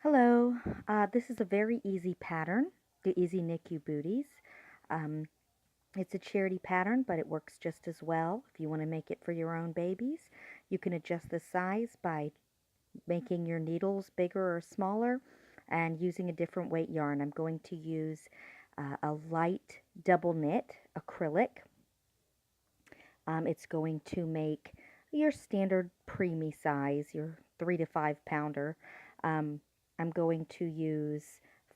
Hello, this is a very easy pattern, the Easy NICU Booties. Um, it's a charity pattern, but it works just as well if you want to make it for your own babies. You can adjust the size by making your needles bigger or smaller and using a different weight yarn. I'm going to use a light double knit acrylic. It's going to make your standard preemie size, your 3 to 5 pounder. Um, I'm going to use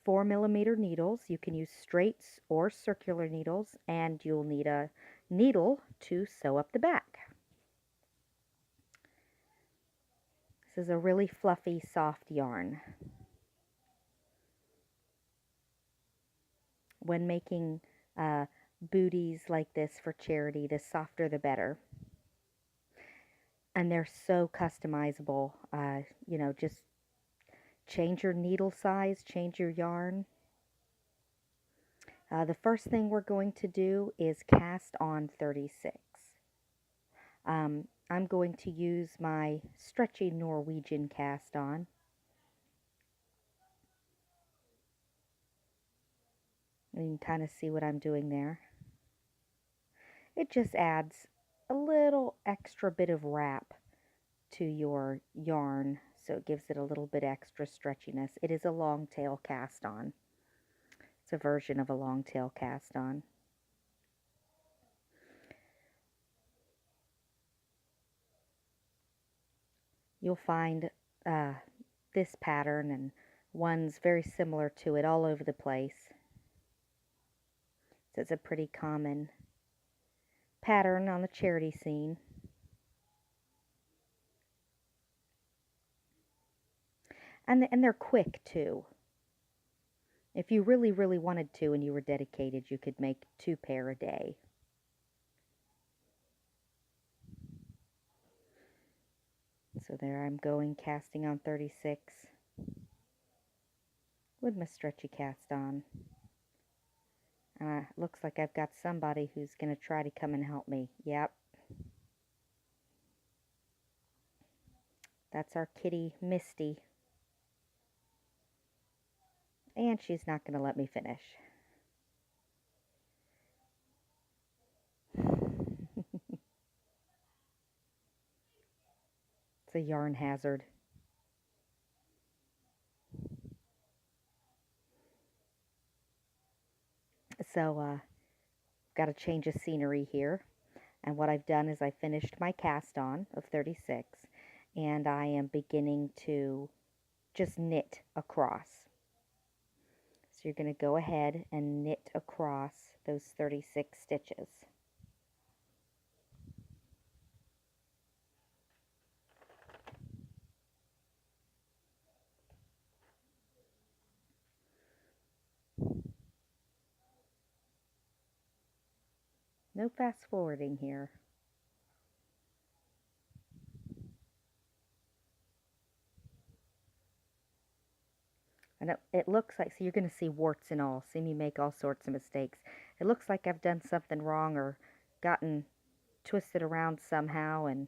4 millimeter needles. You can use straights or circular needles, and you'll need a needle to sew up the back. This is a really fluffy, soft yarn. When making booties like this for charity, the softer the better. And they're so customizable. Just change your needle size, change your yarn. The first thing we're going to do is cast on 36. I'm going to use my stretchy Norwegian cast on. And you can kind of see what I'm doing there. It just adds a little extra bit of wrap to your yarn, so it gives it a little bit extra stretchiness. It is a long tail cast on. It's a version of a long tail cast on. You'll find this pattern and ones very similar to it all over the place. So it's a pretty common pattern on the charity scene. And they're quick too. If you really, really wanted to and you were dedicated, you could make 2 pair a day. So there I'm going, casting on 36 with my stretchy cast on. Looks like I've got somebody who's going to try to come and help me. Yep. That's our kitty, Misty. And she's not going to let me finish. It's a yarn hazard. So, got a change of scenery here. And what I've done is I finished my cast on of 36. And I am beginning to just knit across. So you're going to go ahead and knit across those 36 stitches. No fast forwarding here. And it looks like, so you're going to see warts and all. See me make all sorts of mistakes. It looks like I've done something wrong or gotten twisted around somehow and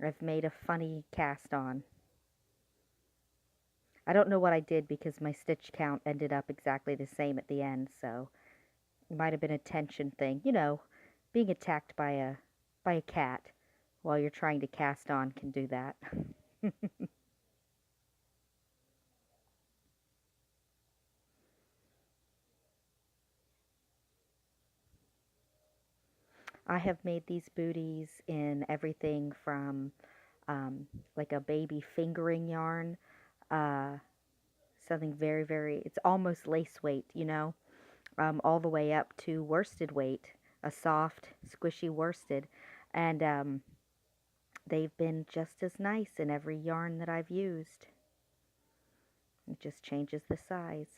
I've made a funny cast on. I don't know what I did because my stitch count ended up exactly the same at the end, so it might have been a tension thing. You know, being attacked by a cat while you're trying to cast on can do that. I have made these booties in everything from like a baby fingering yarn, uh, something very, very, it's almost lace weight, you know, all the way up to worsted weight, a soft, squishy worsted. And they've been just as nice in every yarn that I've used. It just changes the size.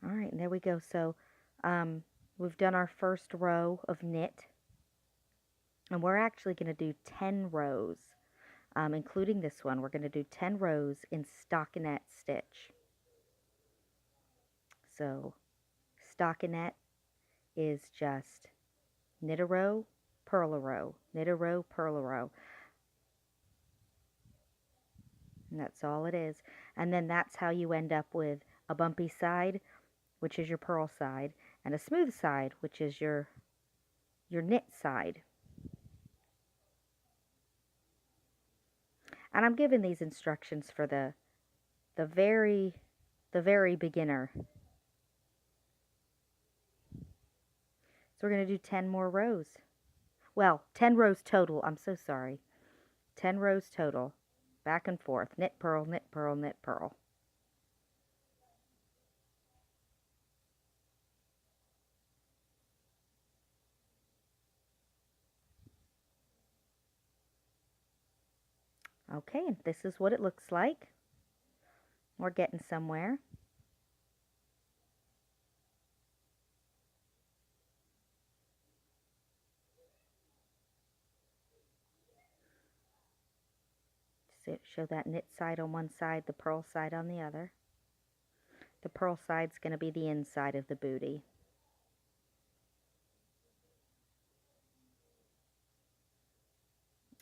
All right, and there we go. So we've done our first row of knit, and we're actually going to do 10 rows, including this one. We're going to do 10 rows in stockinette stitch. So stockinette is just knit a row, purl a row, knit a row, purl a row. And that's all it is. And then that's how you end up with a bumpy side, which is your purl side, and a smooth side, which is your knit side. And I'm giving these instructions for the very beginner. So we're going to do 10 more rows. Well, 10 rows total. I'm so sorry. 10 rows total. Back and forth. Knit, purl, knit, purl, knit, purl. Okay, and this is what it looks like. We're getting somewhere. Show that knit side on one side, the purl side on the other. The purl side's going to be the inside of the bootie.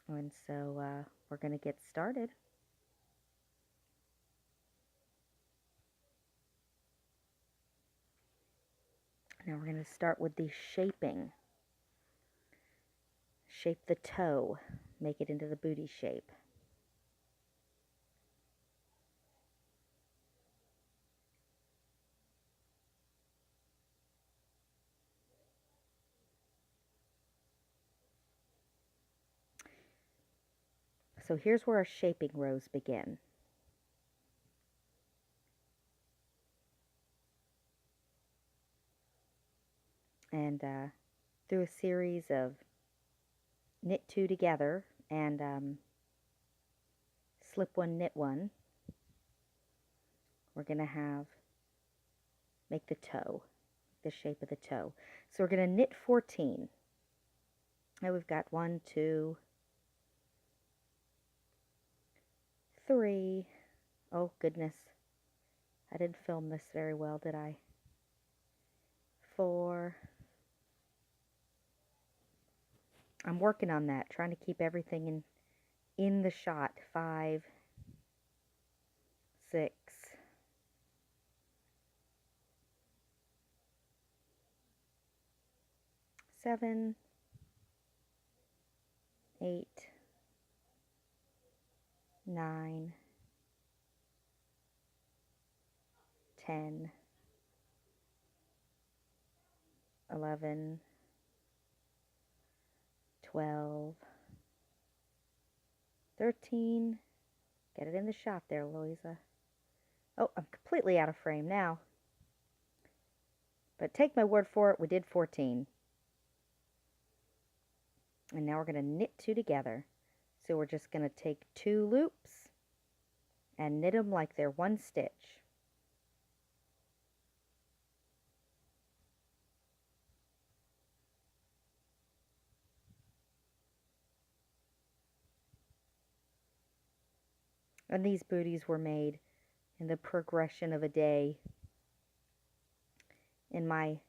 And so we're going to get started. Now we're going to start with the shaping. Shape the toe. Make it into the bootie shape. So here's where our shaping rows begin. And through a series of knit two together and slip one, knit one, we're going to make the toe, the shape of the toe. So we're going to knit 14. Now we've got 1, 2, 3. Oh goodness, I didn't film this very well, did I? 4. I'm working on that, trying to keep everything in the shot. 5, 6, 7, 8, 9, 10, 11, 12, 13. Get it in the shot there, Louisa. Oh, I'm completely out of frame now. But take my word for it, we did 14. And now we're going to knit 2 together. So we're just going to take 2 loops and knit them like they're one stitch. And these booties were made in the progression of a day in my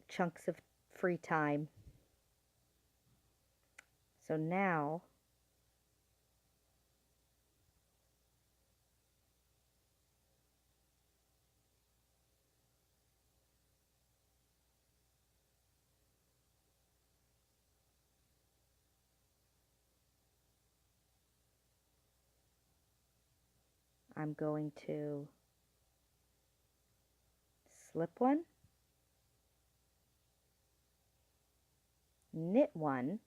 chunks of free time. So now I'm going to slip one, knit one,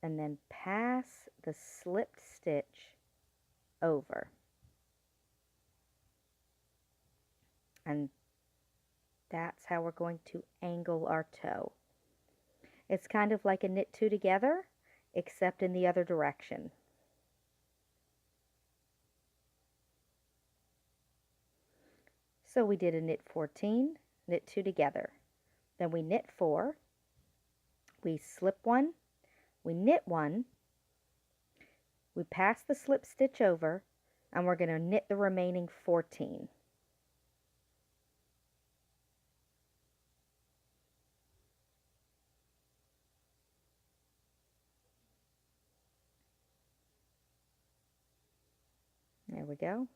and then pass the slipped stitch over. And that's how we're going to angle our toe. It's kind of like a knit 2 together, except in the other direction. So we did a knit 14, knit 2 together. Then we knit 4, we slip one, we knit one, we pass the slip stitch over, and we're going to knit the remaining 14. There we go.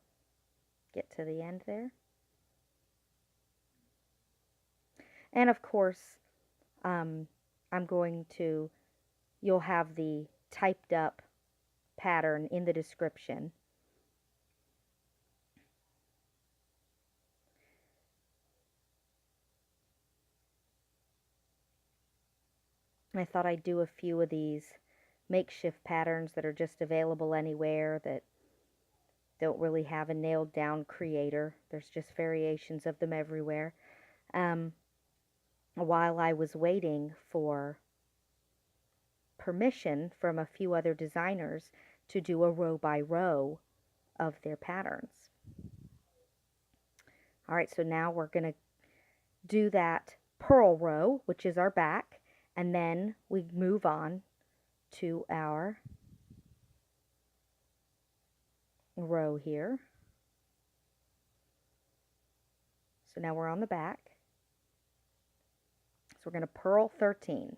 Get to the end there. And of course, I'm going to, you'll have the typed up pattern in the description. I thought I'd do a few of these makeshift patterns that are just available anywhere, that don't really have a nailed down creator. There's just variations of them everywhere. While I was waiting for permission from a few other designers to do a row by row of their patterns. All right, so now we're going to do that purl row, which is our back, and then we move on to our row here. So now we're on the back. So we're going to purl 13.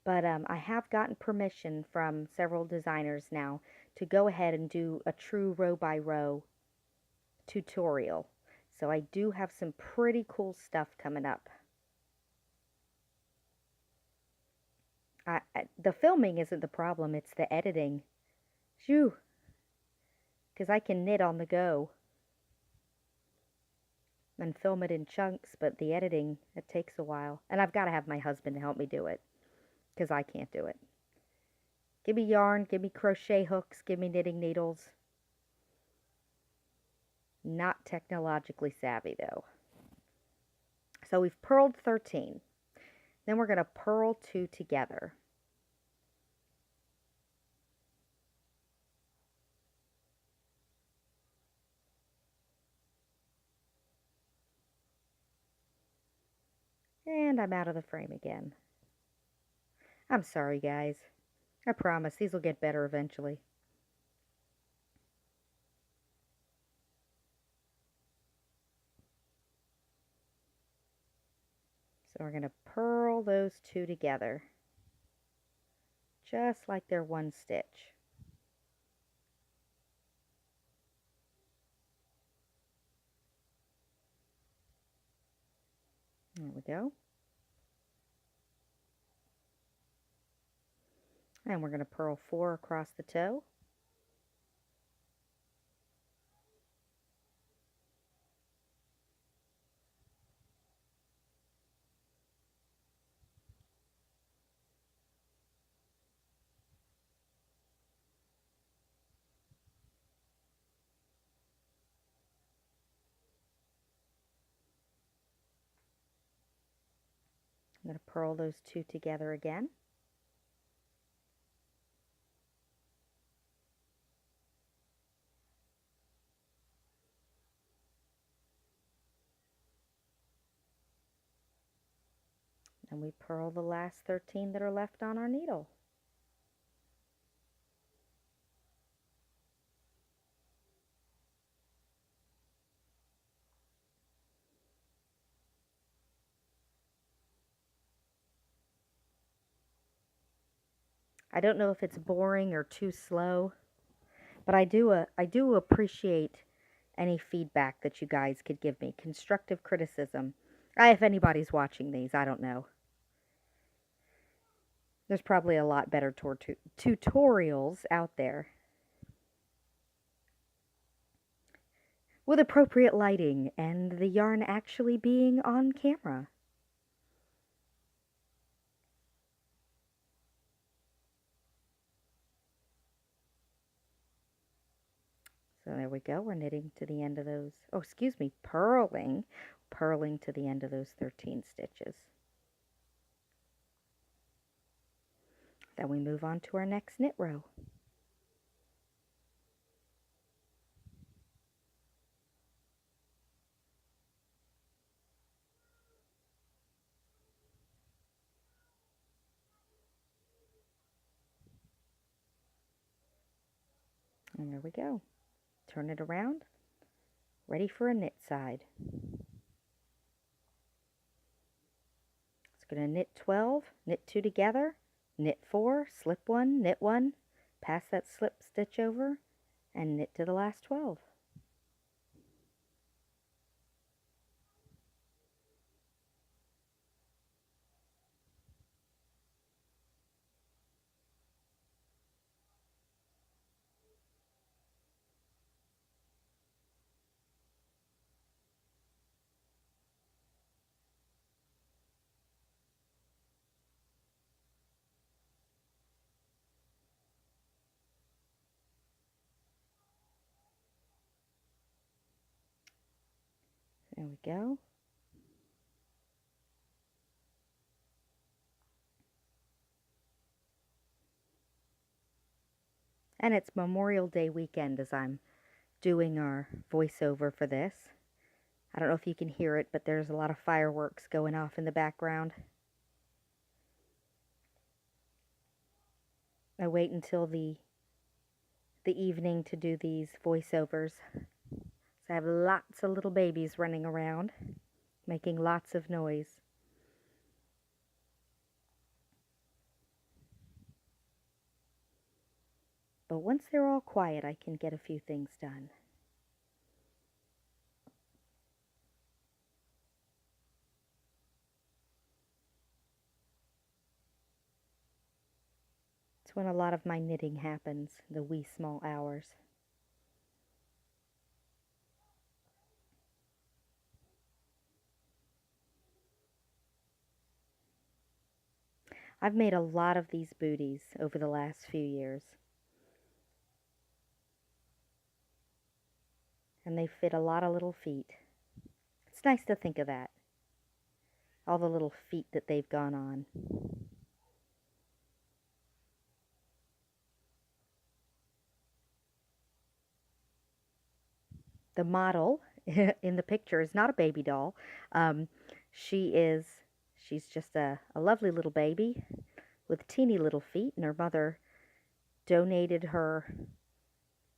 But I have gotten permission from several designers now to go ahead and do a true row by row tutorial. So I do have some pretty cool stuff coming up. The filming isn't the problem, it's the editing. Phew! Because I can knit on the go and film it in chunks, but the editing, it takes a while. And I've got to have my husband to help me do it, because I can't do it. Give me yarn, give me crochet hooks, give me knitting needles. Not technologically savvy, though. So we've purled 13. Then we're going to purl 2 together. And I'm out of the frame again. I'm sorry, guys. I promise these will get better eventually. So we're going to purl those 2 together, just like they're one stitch. There we go. And we're going to purl 4 across the toe. I'm going to purl those 2 together again. And we purl the last 13 that are left on our needle. I don't know if it's boring or too slow, but I do appreciate any feedback that you guys could give me. Constructive criticism. If anybody's watching these, I don't know. There's probably a lot better tutorials out there with appropriate lighting and the yarn actually being on camera. So there we go. We're knitting to the end of those. Oh, excuse me, purling to the end of those 13 stitches. Then we move on to our next knit row. And there we go. Turn it around. Ready for a knit side. It's going to knit 12, knit 2 together, knit 4, slip 1, knit 1, pass that slip stitch over, and knit to the last 12. There we go. And it's Memorial Day weekend as I'm doing our voiceover for this. I don't know if you can hear it, but there's a lot of fireworks going off in the background. I wait until the evening to do these voiceovers. So I have lots of little babies running around, making lots of noise. But once they're all quiet, I can get a few things done. It's when a lot of my knitting happens, the wee small hours. I've made a lot of these booties over the last few years. And they fit a lot of little feet. It's nice to think of that. All the little feet that they've gone on. The model in the picture is not a baby doll. She's just a lovely little baby with teeny little feet, and her mother donated her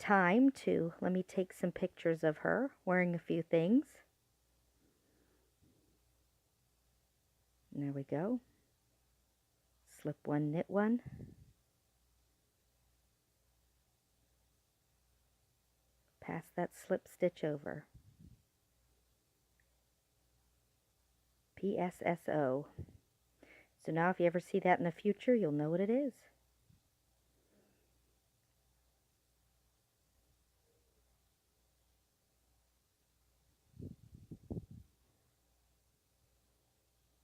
time to let me take some pictures of her wearing a few things. And there we go. Slip 1, knit 1. Pass that slip stitch over. Psso. So now if you ever see that in the future, you'll know what it is.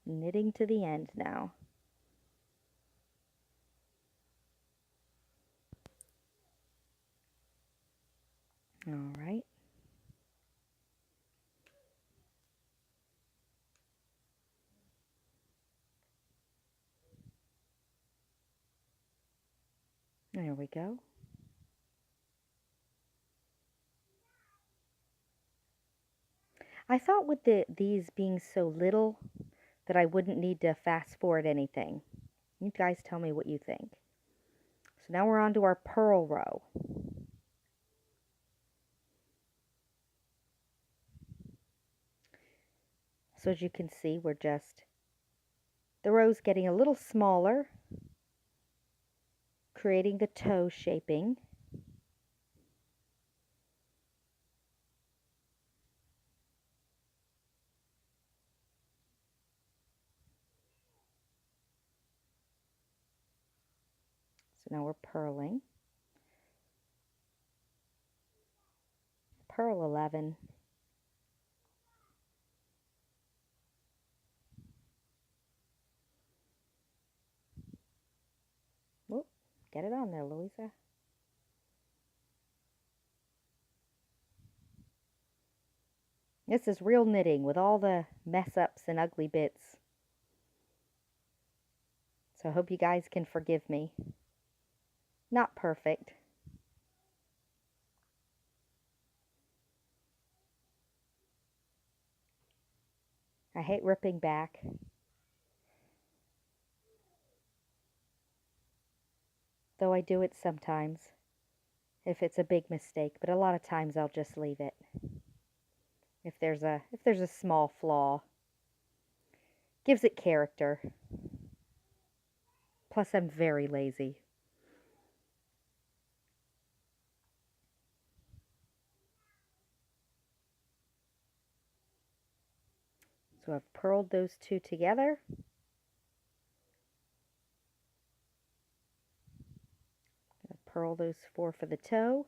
Knitting to the end now. All right. There we go. I thought with these being so little that I wouldn't need to fast forward anything. You guys tell me what you think. So now we're on to our purl row. So as you can see, the row's getting a little smaller, creating the toe shaping. So now we're purling. Purl 11. Whoop, get it on there, Louisa. This is real knitting with all the mess ups and ugly bits. So I hope you guys can forgive me. Not perfect. I hate ripping back. Though I do it sometimes if it's a big mistake, but a lot of times I'll just leave it if there's a small flaw. Gives it character. Plus, I'm very lazy. So I've purled those two together. I'll purl those 4 for the toe.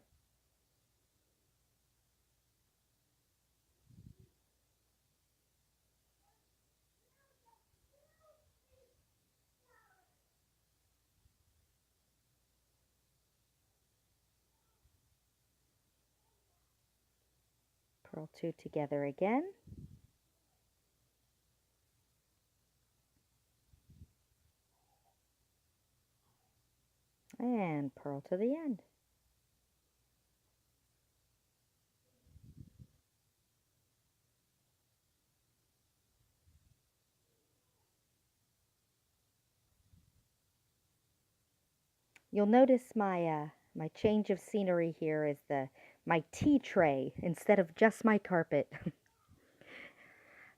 Purl 2 together again. And purl to the end. You'll notice my change of scenery here is my tea tray instead of just my carpet.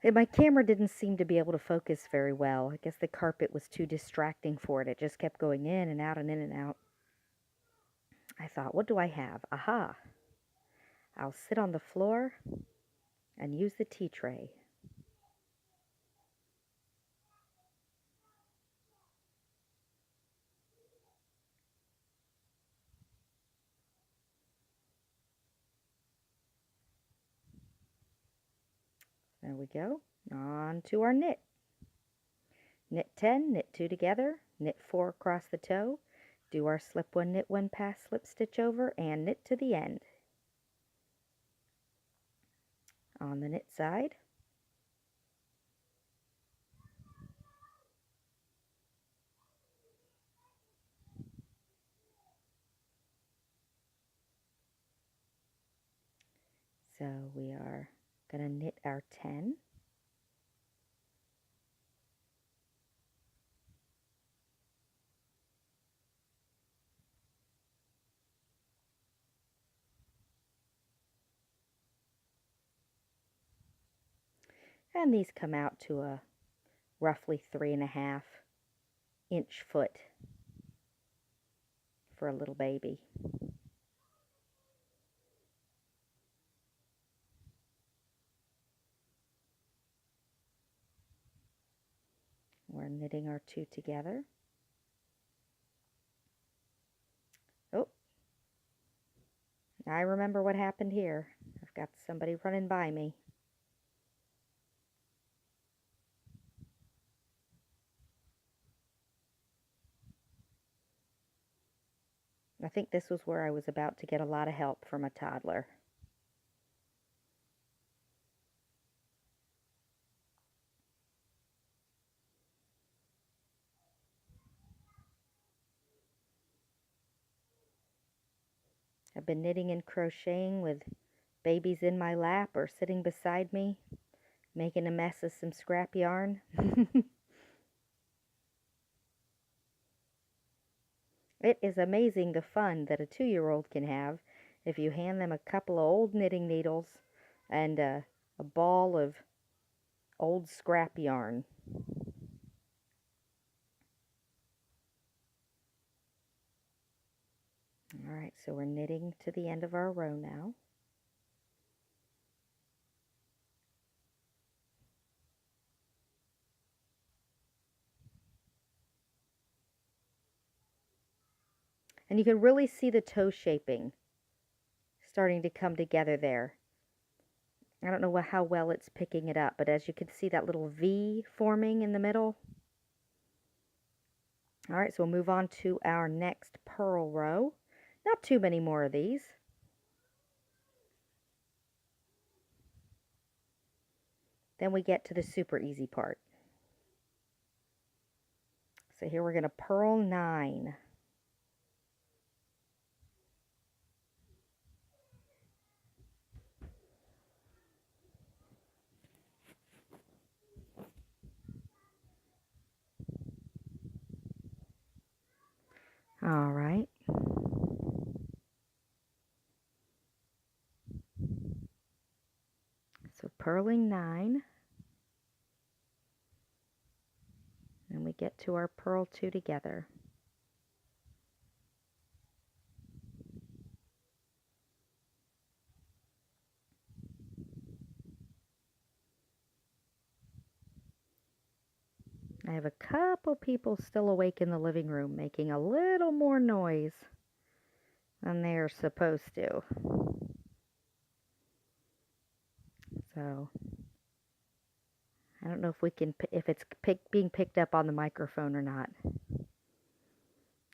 And my camera didn't seem to be able to focus very well. I guess the carpet was too distracting for it. It just kept going in and out and in and out. I thought, what do I have? Aha! I'll sit on the floor and use the tea tray. There we go. On to our knit. Knit 10, knit 2 together, knit 4 across the toe, do our slip 1, knit 1, pass, slip stitch over, and knit to the end. On the knit side, so we are going to knit our 10. And these come out to a roughly 3.5 inch foot for a little baby. We're knitting our 2 together. Oh, I remember what happened here. I've got somebody running by me. I think this was where I was about to get a lot of help from a toddler. I've been knitting and crocheting with babies in my lap or sitting beside me, making a mess of some scrap yarn. It is amazing the fun that a 2-year-old can have if you hand them a couple of old knitting needles and a ball of old scrap yarn. Alright, so we're knitting to the end of our row now. And you can really see the toe shaping starting to come together there. I don't know how well it's picking it up, but as you can see that little V forming in the middle. Alright, so we'll move on to our next purl row. Not too many more of these. Then we get to the super easy part. So here we're going to purl 9. All right. So purling 9. get to our purl two together. I have a couple people still awake in the living room making a little more noise than they are supposed to. So I don't know if we can, if it's being picked up on the microphone or not.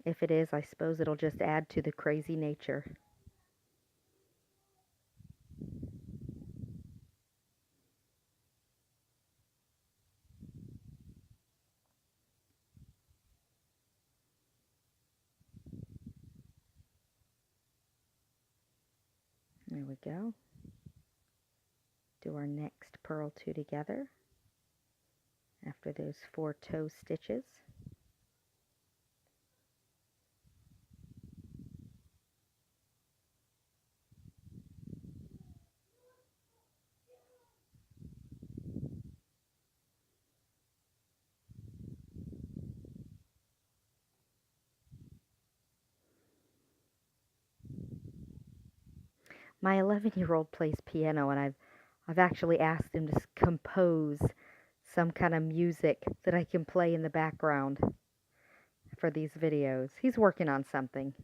If it is, I suppose it'll just add to the crazy nature. There we go. Do our next purl two together after those 4 toe stitches. My 11-year-old plays piano, and I've actually asked him to compose some kind of music that I can play in the background for these videos. He's working on something.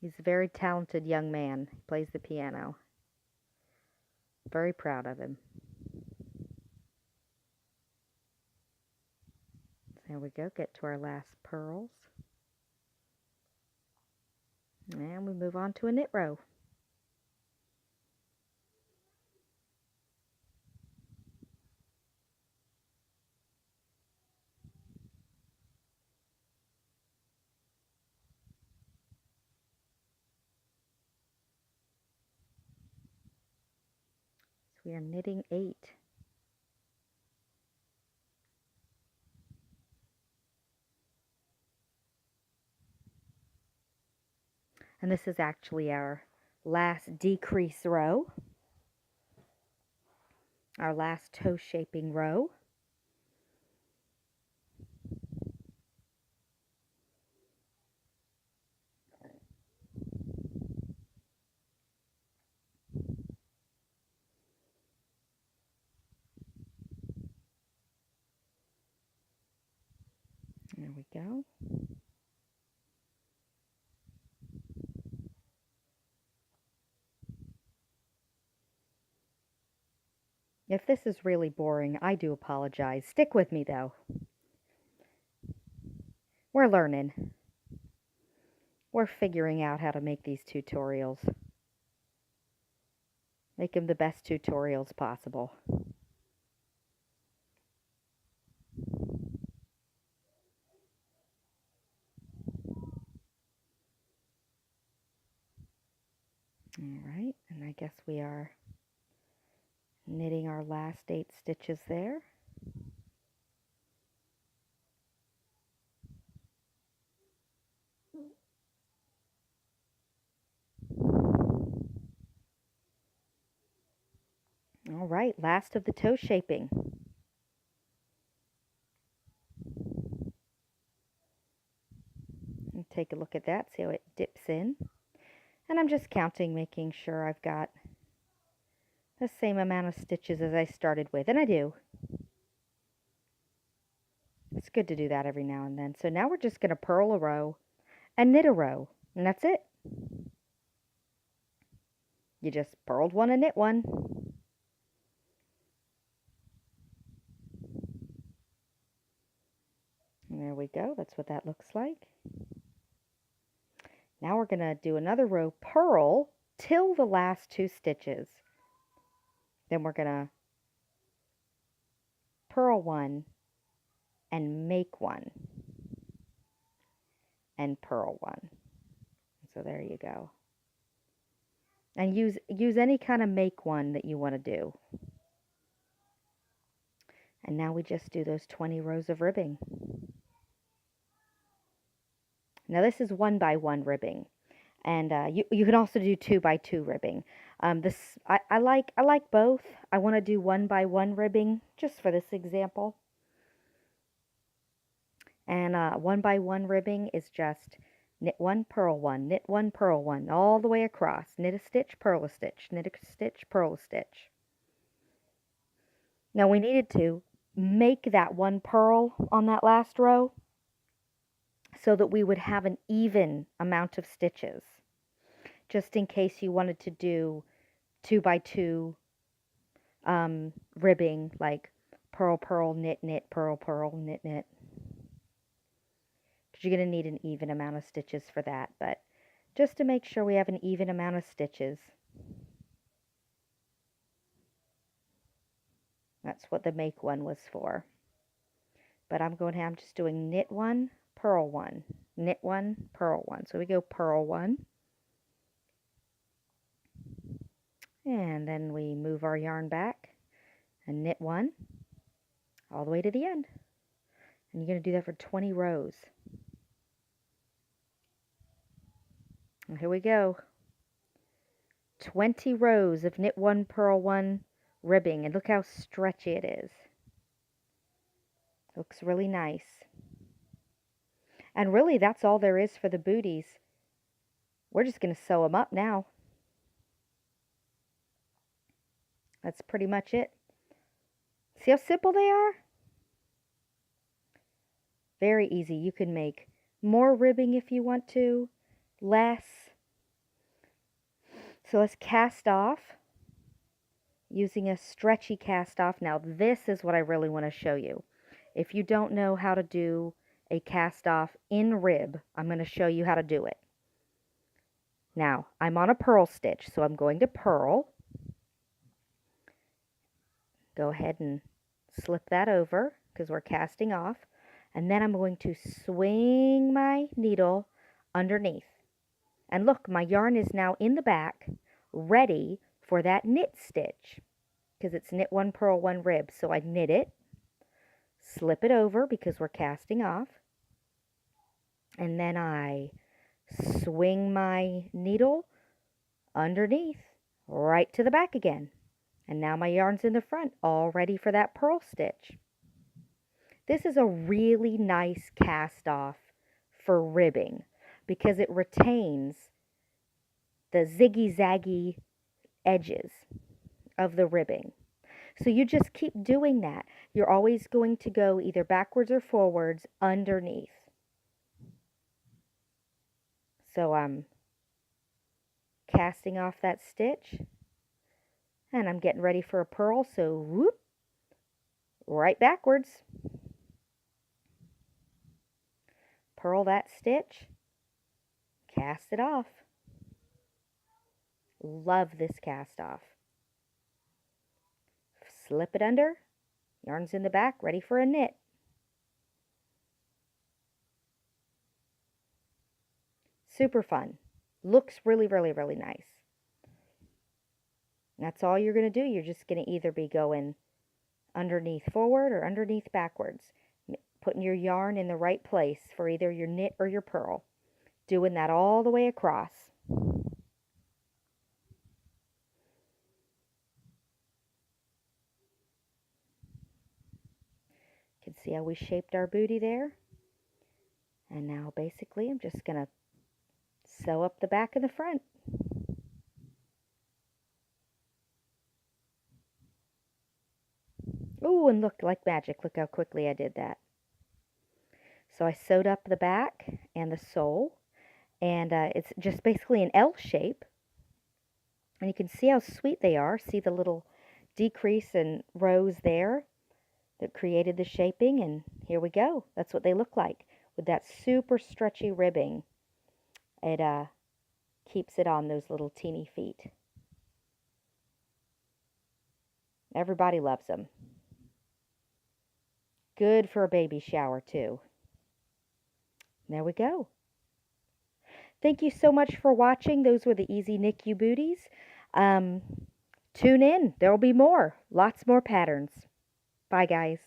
He's a very talented young man. He plays the piano. Very proud of him. There we go. Get to our last purls. And we move on to a knit row. So we are knitting 8. And this is actually our last decrease row, our last toe shaping row. There we go. If this is really boring, I do apologize. Stick with me, though. We're learning. We're figuring out how to make these tutorials. Make them the best tutorials possible. All right, and I guess we are knitting our last 8 stitches there. All right, last of the toe shaping. And take a look at that, see how it dips in. And I'm just counting, making sure I've got the same amount of stitches as I started with, and I do. It's good to do that every now and then. So now we're just going to purl a row and knit a row, and that's it. You just purled one and knit one. And there we go. That's what that looks like. Now we're going to do another row purl till the last 2 stitches. Then we're going to purl one and make one and purl one. So there you go. And use any kind of make one that you want to do. And now we just do those 20 rows of ribbing. Now this is 1 by 1 ribbing, and you can also do 2 by 2 ribbing. I like both. I want to do 1 by 1 ribbing just for this example. And 1x1 ribbing is just knit one, purl one, knit one, purl one, all the way across. Knit a stitch, purl a stitch, knit a stitch, purl a stitch. Now we needed to make that one purl on that last row so that we would have an even amount of stitches, just in case you wanted to do 2x2 ribbing, like purl, purl, knit, knit, purl, purl, knit, knit. Because you're going to need an even amount of stitches for that, but just to make sure we have an even amount of stitches. That's what the make one was for. But I'm just doing knit one, purl one, knit one, purl one. So we go purl one. And then we move our yarn back and knit one all the way to the end. And you're going to do that for 20 rows. And here we go. 20 rows of knit one, purl one ribbing. And look how stretchy it is. Looks really nice. And really, that's all there is for the booties. We're just going to sew them up now. That's pretty much it. See how simple they are? Very easy. You can make more ribbing if you want to, less. So let's cast off using a stretchy cast off. Now this is what I really want to show you. If you don't know how to do a cast off in rib, I'm going to show you how to do it. Now I'm on a purl stitch, so I'm going to purl. Go ahead and slip that over because we're casting off. And then I'm going to swing my needle underneath. And look, my yarn is now in the back, ready for that knit stitch, because it's knit one, purl one, rib. So I knit it, slip it over because we're casting off, and then I swing my needle underneath, right to the back again. And now my yarn's in the front, all ready for that purl stitch. This is a really nice cast off for ribbing because it retains the ziggy-zaggy edges of the ribbing. So you just keep doing that. You're always going to go either backwards or forwards underneath. So I'm casting off that stitch and I'm getting ready for a purl, so whoop, right backwards. Purl that stitch, cast it off. Love this cast off. Slip it under, yarn's in the back, ready for a knit. Super fun. Looks really, really, really nice. That's all you're going to do. You're just going to either be going underneath forward or underneath backwards. Putting your yarn in the right place for either your knit or your purl. Doing that all the way across. You can see how we shaped our booty there. And now basically I'm just going to sew up the back and the front. Ooh, and look, like magic, look how quickly I did that. So I sewed up the back and the sole, and it's just basically an L shape. And you can see how sweet they are. See the little decrease in rows there that created the shaping, and here we go. That's what they look like with that super stretchy ribbing. It keeps it on those little teeny feet. Everybody loves them. Good for a baby shower too. There we go. Thank you so much for watching. Those were the easy NICU booties. Tune in. There will be more. Lots more patterns. Bye, guys.